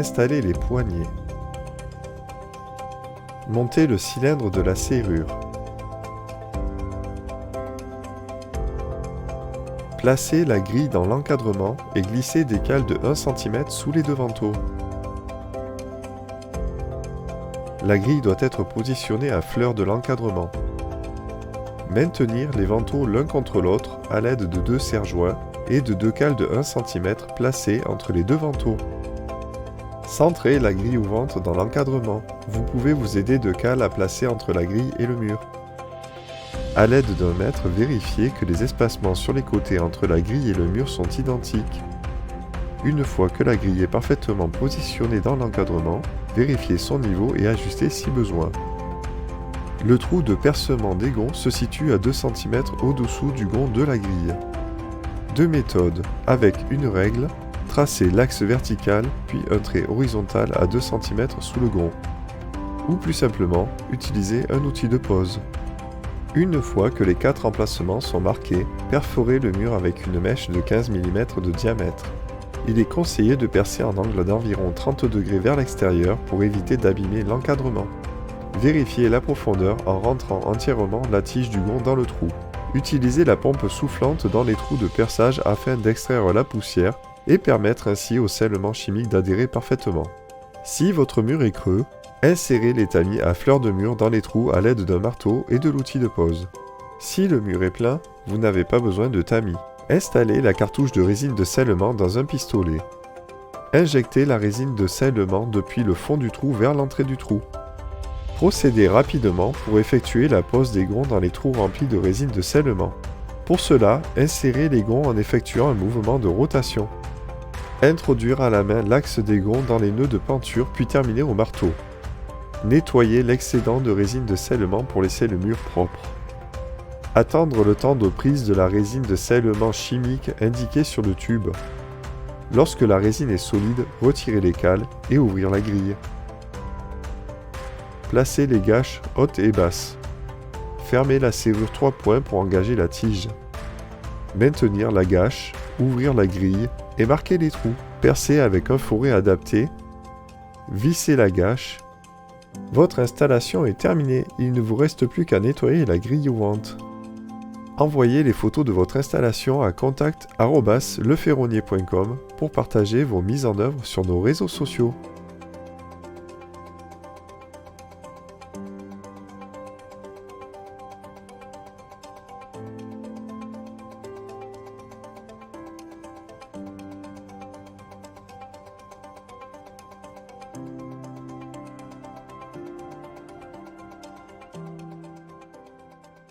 installer les poignées. Montez le cylindre de la serrure. Placez la grille dans l'encadrement et glissez des cales de 1 cm sous les deux vantaux. La grille doit être positionnée à fleur de l'encadrement. Maintenir les vantaux l'un contre l'autre à l'aide de 2 serre-joints et de 2 cales de 1 cm placées entre les deux vantaux. Centrez la grille ouvrante dans l'encadrement. Vous pouvez vous aider de cales à placer entre la grille et le mur. À l'aide d'un mètre, vérifiez que les espacements sur les côtés entre la grille et le mur sont identiques. Une fois que la grille est parfaitement positionnée dans l'encadrement, vérifiez son niveau et ajustez si besoin. Le trou de percement des gonds se situe à 2 cm au-dessous du gond de la grille. Deux méthodes. Avec une règle, tracez l'axe vertical puis un trait horizontal à 2 cm sous le gond. Ou plus simplement, utilisez un outil de pose. Une fois que les 4 emplacements sont marqués, perforez le mur avec une mèche de 15 mm de diamètre. Il est conseillé de percer un angle d'environ 30 degrés vers l'extérieur pour éviter d'abîmer l'encadrement. Vérifiez la profondeur en rentrant entièrement la tige du gond dans le trou. Utilisez la pompe soufflante dans les trous de perçage afin d'extraire la poussière et permettre ainsi au scellement chimique d'adhérer parfaitement. Si votre mur est creux, insérez les tamis à fleur de mur dans les trous à l'aide d'un marteau et de l'outil de pose. Si le mur est plein, vous n'avez pas besoin de tamis. Installez la cartouche de résine de scellement dans un pistolet. Injectez la résine de scellement depuis le fond du trou vers l'entrée du trou. Procédez rapidement pour effectuer la pose des gonds dans les trous remplis de résine de scellement. Pour cela, insérez les gonds en effectuant un mouvement de rotation. Introduire à la main l'axe des gonds dans les nœuds de penture puis terminer au marteau. Nettoyez l'excédent de résine de scellement pour laisser le mur propre. Attendre le temps de prise de la résine de scellement chimique indiquée sur le tube. Lorsque la résine est solide, retirez les cales et ouvrir la grille. Placez les gâches hautes et basses. Fermez la serrure 3 points pour engager la tige. Maintenir la gâche, ouvrir la grille et marquer les trous. Percez avec un fourré adapté. Vissez la gâche. Votre installation est terminée, il ne vous reste plus qu'à nettoyer la grille ouvrante. Envoyez les photos de votre installation à contact@leferronnier.com pour partager vos mises en œuvre sur nos réseaux sociaux.